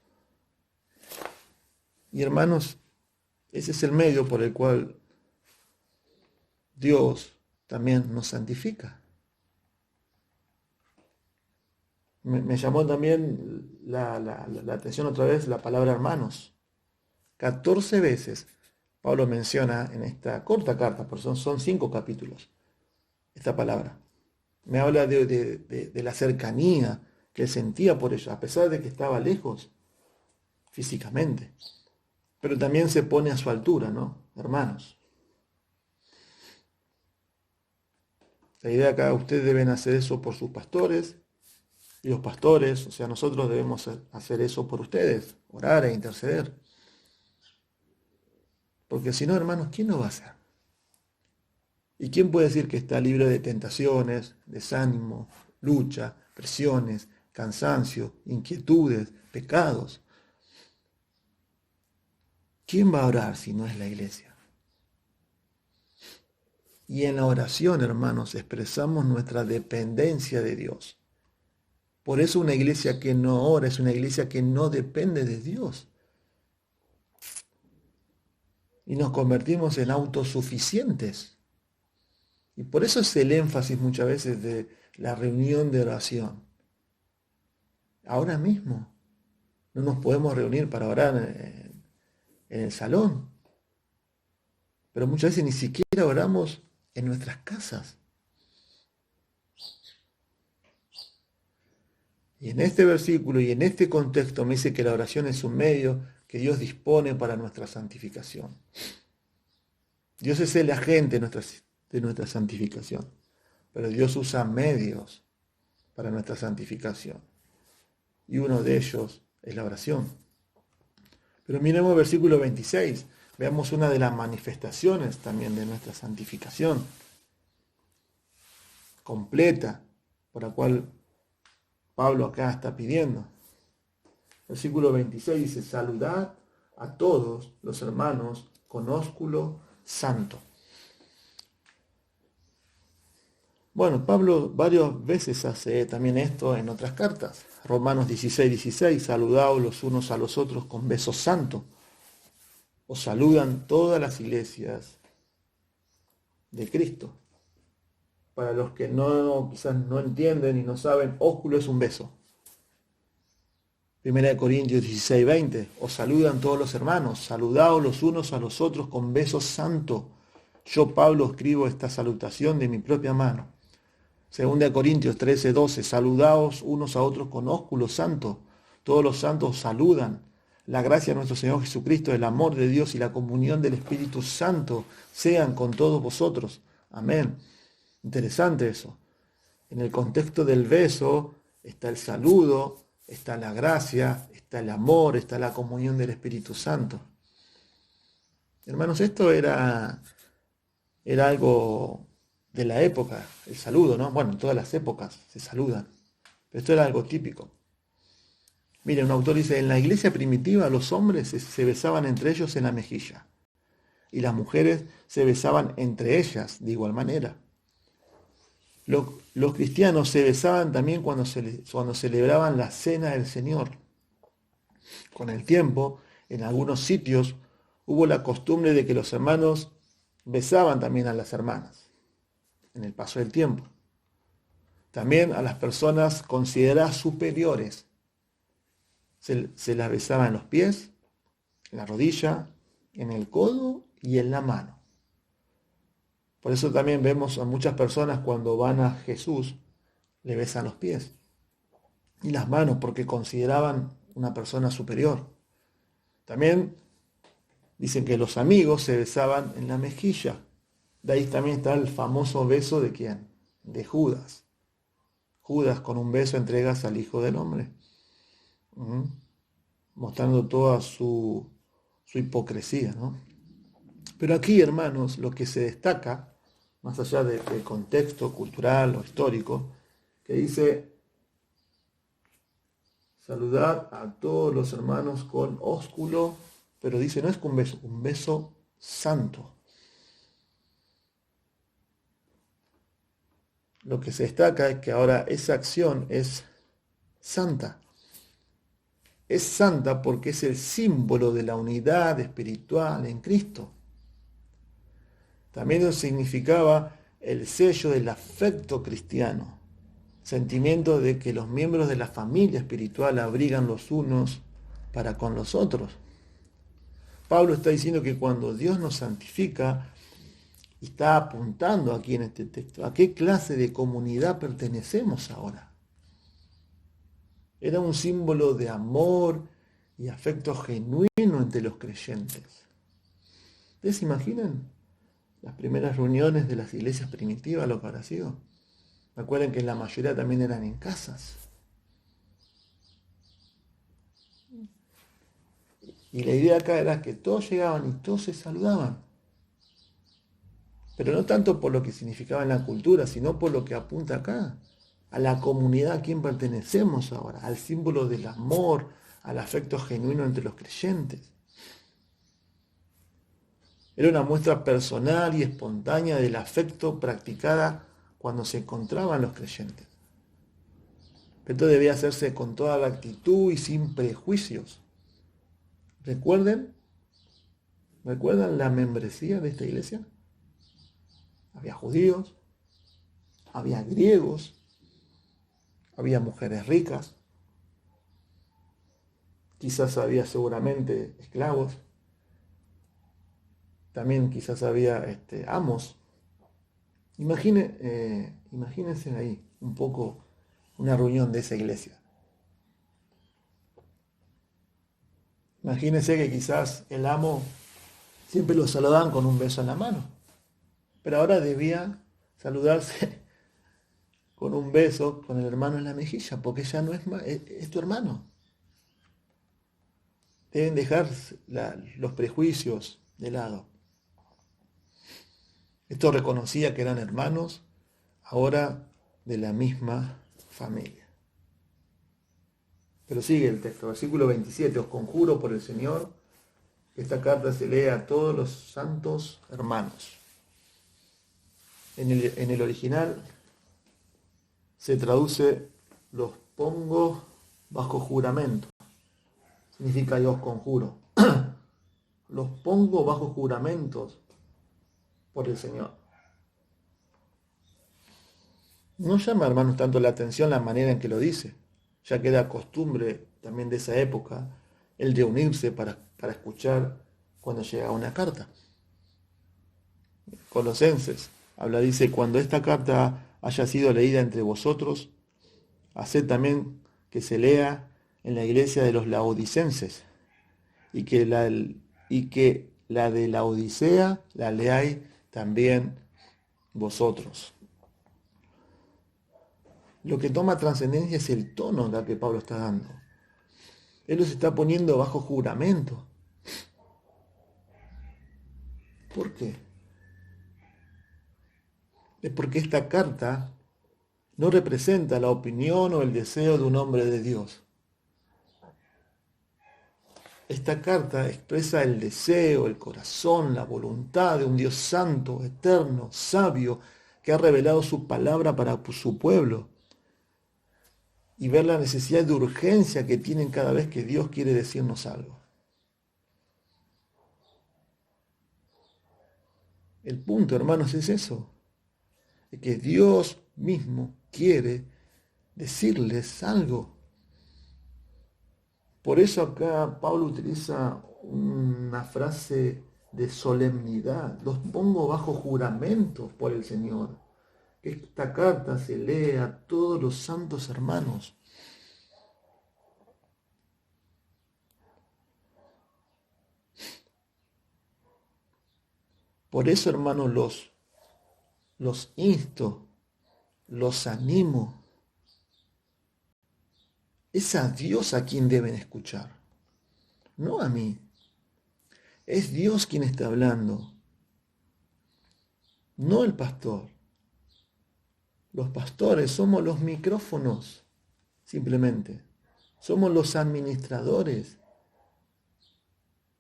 Speaker 1: Y hermanos, ese es el medio por el cual Dios también nos santifica. Me llamó también la atención otra vez la palabra hermanos. 14 veces Pablo menciona en esta corta carta, porque son 5 capítulos, esta palabra. Me habla de la cercanía que él sentía por ellos, a pesar de que estaba lejos físicamente. Pero también se pone a su altura, ¿no? Hermanos. La idea acá, ustedes deben hacer eso por sus pastores, y los pastores, o sea, nosotros debemos hacer eso por ustedes, orar e interceder. Porque si no, hermanos, ¿quién lo va a hacer? ¿Y quién puede decir que está libre de tentaciones, desánimo, lucha, presiones, cansancio, inquietudes, pecados? ¿Quién va a orar si no es la iglesia? Y en la oración, hermanos, expresamos nuestra dependencia de Dios. Por eso una iglesia que no ora es una iglesia que no depende de Dios. Y nos convertimos en autosuficientes. Y por eso es el énfasis muchas veces de la reunión de oración. Ahora mismo no nos podemos reunir para orar en el salón. Pero muchas veces ni siquiera oramos en nuestras casas. Y en este versículo y en este contexto me dice que la oración es un medio que Dios dispone para nuestra santificación. Dios es el agente de nuestra santificación, pero Dios usa medios para nuestra santificación. Y uno de ellos es la oración. Pero miremos el versículo 26, veamos una de las manifestaciones también de nuestra santificación completa, por la cual Pablo acá está pidiendo. Versículo 26 dice, saludad a todos los hermanos con ósculo santo. Bueno, Pablo varias veces hace también esto en otras cartas. Romanos 16:16, saludaos los unos a los otros con beso santo. Os saludan todas las iglesias de Cristo. Para los que quizás no entienden y no saben, ósculo es un beso. 1 Corintios 16:20, os saludan todos los hermanos, saludaos los unos a los otros con beso santo. Yo, Pablo, escribo esta salutación de mi propia mano. 2 Corintios 13:12, saludaos unos a otros con ósculo santo. Todos los santos saludan. La gracia de nuestro Señor Jesucristo, el amor de Dios y la comunión del Espíritu Santo sean con todos vosotros. Amén. Interesante eso. En el contexto del beso está el saludo, está la gracia, está el amor, está la comunión del Espíritu Santo. Hermanos, esto era algo de la época, el saludo, ¿no? Bueno, en todas las épocas se saludan, pero esto era algo típico. Miren, un autor dice, en la iglesia primitiva los hombres se besaban entre ellos en la mejilla y las mujeres se besaban entre ellas de igual manera. Los cristianos se besaban también cuando celebraban la cena del Señor. Con el tiempo, en algunos sitios, hubo la costumbre de que los hermanos besaban también a las hermanas, en el paso del tiempo. También a las personas consideradas superiores. Se las besaba en los pies, en la rodilla, en el codo y en la mano. Por eso también vemos a muchas personas cuando van a Jesús, le besan los pies y las manos porque consideraban una persona superior. También dicen que los amigos se besaban en la mejilla. De ahí también está el famoso beso de ¿quién? De Judas. Judas con un beso entregas al Hijo del Hombre. Mostrando toda su hipocresía, ¿no? Pero aquí, hermanos, lo que se destaca, más allá del contexto cultural o histórico, que dice, saludad a todos los hermanos con ósculo, pero dice, no es un beso santo. Lo que se destaca es que ahora esa acción es santa. Es santa porque es el símbolo de la unidad espiritual en Cristo. También eso significaba el sello del afecto cristiano, sentimiento de que los miembros de la familia espiritual abrigan los unos para con los otros. Pablo está diciendo que cuando Dios nos santifica, está apuntando aquí en este texto a qué clase de comunidad pertenecemos ahora. Era un símbolo de amor y afecto genuino entre los creyentes. ¿Ustedes se imaginan las primeras reuniones de las iglesias primitivas, lo que habrá sido? Recuerden que la mayoría también eran en casas. Y la idea acá era que todos llegaban y todos se saludaban. Pero no tanto por lo que significaba en la cultura, sino por lo que apunta acá, a la comunidad a quien pertenecemos ahora, al símbolo del amor, al afecto genuino entre los creyentes. Era una muestra personal y espontánea del afecto practicada cuando se encontraban los creyentes. Esto debía hacerse con toda la actitud y sin prejuicios. ¿Recuerdan la membresía de esta iglesia? Había judíos, había griegos, había mujeres ricas, quizás había seguramente esclavos, también quizás había amos. Imagínense ahí un poco una reunión de esa iglesia. Imagínense que quizás el amo siempre lo saludaban con un beso en la mano, pero ahora debía saludarse con un beso con el hermano en la mejilla, porque ya no es más, es tu hermano. Deben dejar los prejuicios de lado. Esto reconocía que eran hermanos, ahora de la misma familia. Pero sigue el texto, versículo 27, os conjuro por el Señor que esta carta se lea a todos los santos hermanos. En el original se traduce los pongo bajo juramento. Significa yo os conjuro. Los pongo bajo juramentos por el Señor. No llama, hermanos, tanto la atención la manera en que lo dice, ya que era costumbre también de esa época el reunirse para escuchar cuando llegaba una carta. Colosenses dice, cuando esta carta haya sido leída entre vosotros, haced también que se lea en la iglesia de los laodicenses, y que la de la Odisea la leáis también vosotros. Lo que toma trascendencia es el tono que Pablo está dando. Él los está poniendo bajo juramento. ¿Por qué? Es porque esta carta no representa la opinión o el deseo de un hombre de Dios. Esta carta expresa el deseo, el corazón, la voluntad de un Dios santo, eterno, sabio, que ha revelado su palabra para su pueblo. Y ver la necesidad de urgencia que tienen cada vez que Dios quiere decirnos algo. El punto, hermanos, es eso. Es que Dios mismo quiere decirles algo. Por eso acá Pablo utiliza una frase de solemnidad. Los pongo bajo juramento por el Señor. Que esta carta se lee a todos los santos hermanos. Por eso, hermanos, los insto, los animo. Es a Dios a quien deben escuchar, no a mí. Es Dios quien está hablando, no el pastor. Los pastores somos los micrófonos, simplemente. Somos los administradores,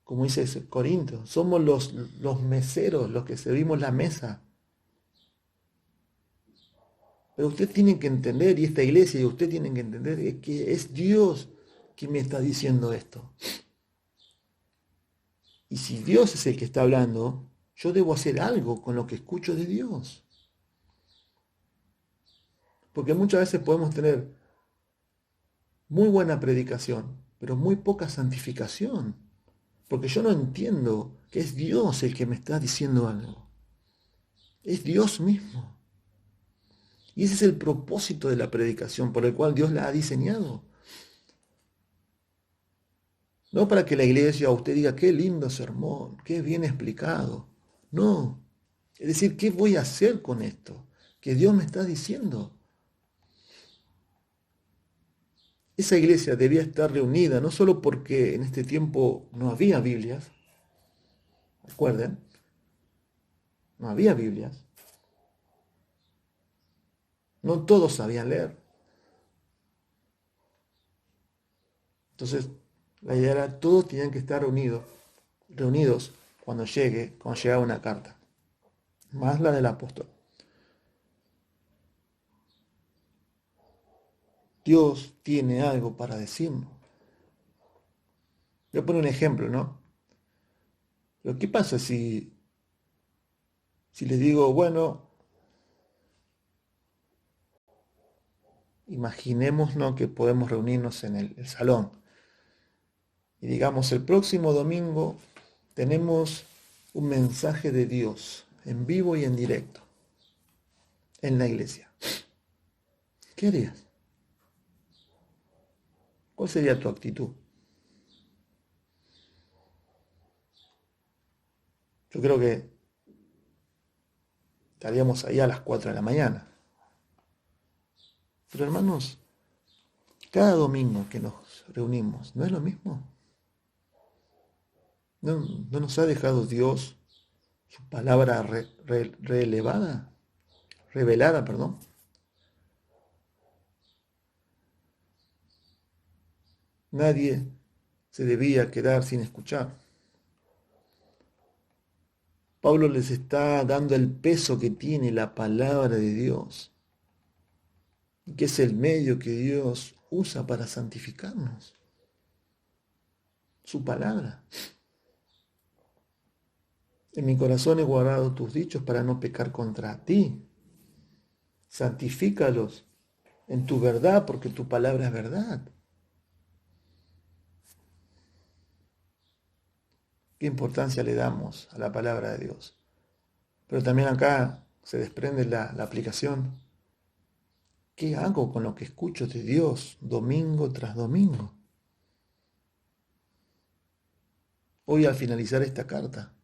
Speaker 1: como dice Corinto, somos los meseros, los que servimos la mesa. Pero usted tiene que entender, y esta iglesia y usted tienen que entender, que es Dios quien me está diciendo esto. Y si Dios es el que está hablando, yo debo hacer algo con lo que escucho de Dios. Porque muchas veces podemos tener muy buena predicación, pero muy poca santificación. Porque yo no entiendo que es Dios el que me está diciendo algo. Es Dios mismo. Y ese es el propósito de la predicación por el cual Dios la ha diseñado. No para que la iglesia o usted diga, qué lindo sermón, qué bien explicado. No. Es decir, ¿qué voy a hacer con esto que Dios me está diciendo? Esa iglesia debía estar reunida, no solo porque en este tiempo no había Biblias, recuerden, no había Biblias, no todos sabían leer. Entonces, la idea era, todos tenían que estar reunidos cuando llegaba una carta, más la del apóstol. Dios tiene algo para decirnos. Voy a poner un ejemplo, ¿no? Pero ¿qué pasa si les digo, bueno, imaginémonos que podemos reunirnos en el salón y digamos, el próximo domingo tenemos un mensaje de Dios en vivo y en directo en la iglesia? ¿Qué harías? ¿Cuál sería tu actitud? Yo creo que estaríamos ahí a las 4 de la mañana. Pero hermanos, cada domingo que nos reunimos, ¿no es lo mismo? ¿No nos ha dejado Dios su palabra revelada? Nadie se debía quedar sin escuchar. Pablo les está dando el peso que tiene la palabra de Dios, que es el medio que Dios usa para santificarnos. Su palabra. En mi corazón he guardado tus dichos para no pecar contra ti. Santifícalos en tu verdad, porque tu palabra es verdad. ¿Qué importancia le damos a la palabra de Dios? Pero también acá se desprende la aplicación. ¿Qué hago con lo que escucho de Dios domingo tras domingo? Hoy al finalizar esta carta,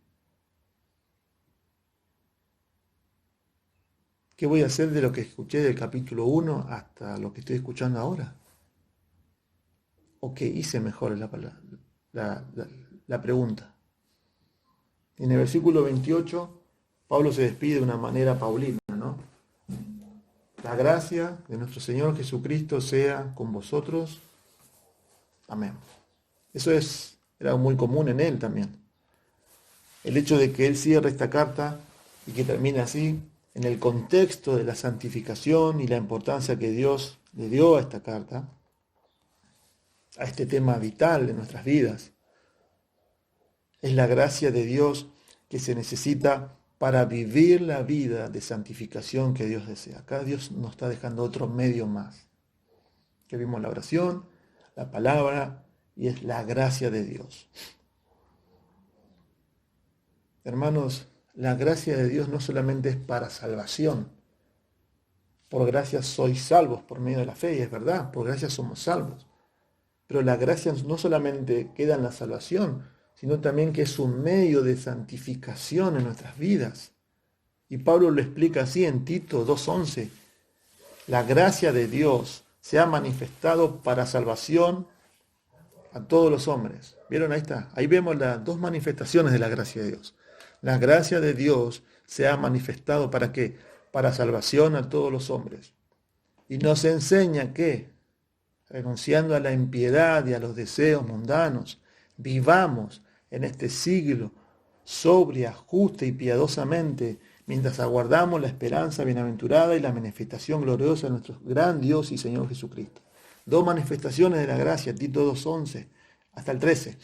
Speaker 1: ¿qué voy a hacer de lo que escuché del capítulo 1 hasta lo que estoy escuchando ahora? ¿O qué hice mejor? Es la pregunta. En el versículo 28, Pablo se despide de una manera paulina, ¿no? La gracia de nuestro Señor Jesucristo sea con vosotros. Amén. Eso era muy común en él también. El hecho de que él cierre esta carta y que termine así, en el contexto de la santificación y la importancia que Dios le dio a esta carta, a este tema vital de nuestras vidas, es la gracia de Dios que se necesita para vivir la vida de santificación que Dios desea. Acá Dios nos está dejando otro medio más. Que vimos la oración, la palabra, y es la gracia de Dios. Hermanos, la gracia de Dios no solamente es para salvación. Por gracia sois salvos por medio de la fe, y es verdad, por gracia somos salvos. Pero la gracia no solamente queda en la salvación, sino también que es un medio de santificación en nuestras vidas. Y Pablo lo explica así en Tito 2:11. La gracia de Dios se ha manifestado para salvación a todos los hombres. ¿Vieron? Ahí está. Ahí vemos las dos manifestaciones de la gracia de Dios. La gracia de Dios se ha manifestado ¿para qué? Para salvación a todos los hombres. Y nos enseña que renunciando a la impiedad y a los deseos mundanos, vivamos en este siglo sobria, justa y piadosamente, mientras aguardamos la esperanza bienaventurada y la manifestación gloriosa de nuestro gran Dios y Señor Jesucristo. Dos manifestaciones de la gracia, Tito 2:11 hasta el 13.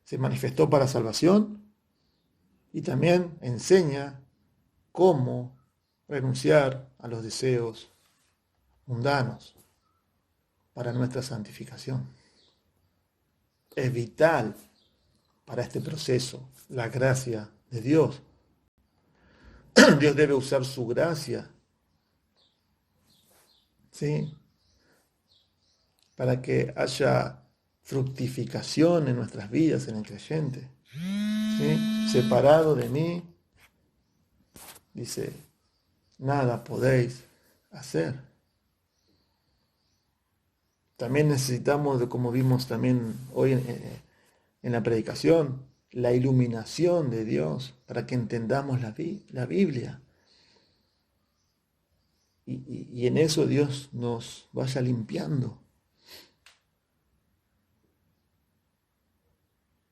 Speaker 1: Se manifestó para salvación y también enseña cómo renunciar a los deseos mundanos para nuestra santificación. Es vital para este proceso la gracia de Dios. Dios debe usar su gracia, ¿sí?, para que haya fructificación en nuestras vidas, en el creyente. ¿Sí? Separado de mí, dice, nada podéis hacer. También necesitamos, como vimos también hoy en la predicación, la iluminación de Dios para que entendamos la Biblia. Y en eso Dios nos vaya limpiando.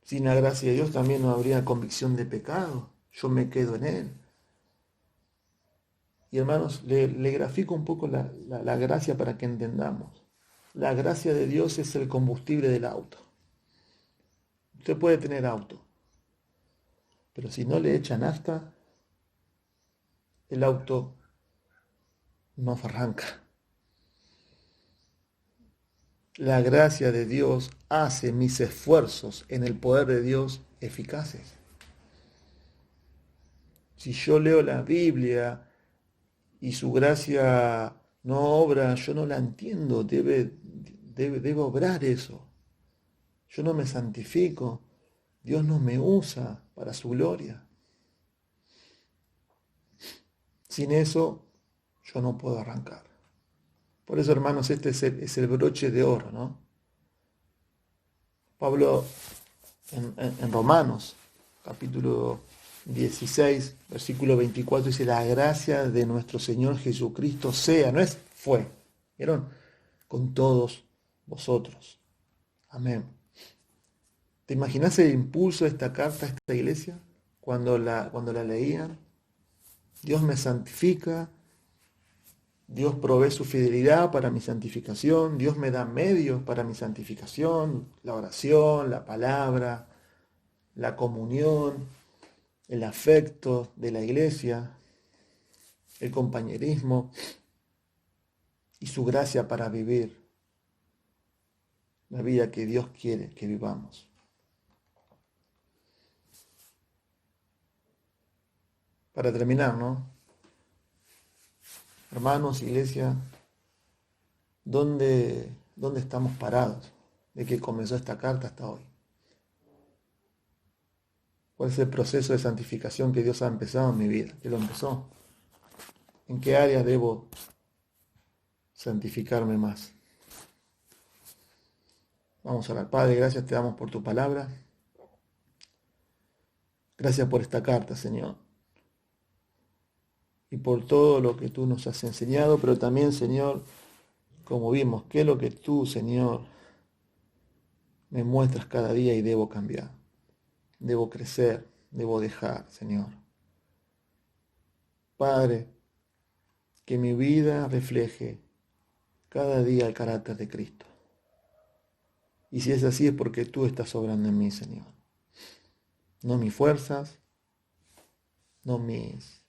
Speaker 1: Sin la gracia de Dios también no habría convicción de pecado. Yo me quedo en Él. Y hermanos, le grafico un poco la gracia para que entendamos. La gracia de Dios es el combustible del auto. Usted puede tener auto, pero si no le echa nafta, el auto no arranca. La gracia de Dios hace mis esfuerzos en el poder de Dios eficaces. Si yo leo la Biblia y su gracia no obra, yo no la entiendo, debe obrar eso. Yo no me santifico, Dios no me usa para su gloria. Sin eso, yo no puedo arrancar. Por eso, hermanos, este es el broche de oro, ¿no? Pablo en Romanos, capítulo 16, versículo 24, dice, la gracia de nuestro Señor Jesucristo sea, no es fue, ¿vieron? Con todos vosotros. Amén. ¿Te imaginas el impulso de esta carta a esta iglesia cuando la leían? Dios me santifica, Dios provee su fidelidad para mi santificación, Dios me da medios para mi santificación, la oración, la palabra, la comunión, el afecto de la iglesia, el compañerismo y su gracia para vivir la vida que Dios quiere que vivamos. Para terminar, ¿no? Hermanos, iglesia, ¿dónde estamos parados de que comenzó esta carta hasta hoy? ¿Cuál es el proceso de santificación que Dios ha empezado en mi vida? ¿Qué lo empezó? ¿En qué áreas debo santificarme más? Vamos a orar. Padre, gracias te damos por tu palabra. Gracias por esta carta, Señor. Y por todo lo que tú nos has enseñado, pero también, Señor, como vimos, qué es lo que tú, Señor, me muestras cada día y debo cambiar. Debo crecer, debo dejar, Señor. Padre, que mi vida refleje cada día el carácter de Cristo. Y si es así es porque tú estás obrando en mí, Señor. No mis fuerzas, no mis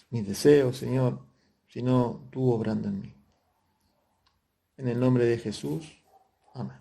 Speaker 1: deseos, Señor, sino tú obrando en mí. En el nombre de Jesús. Amén.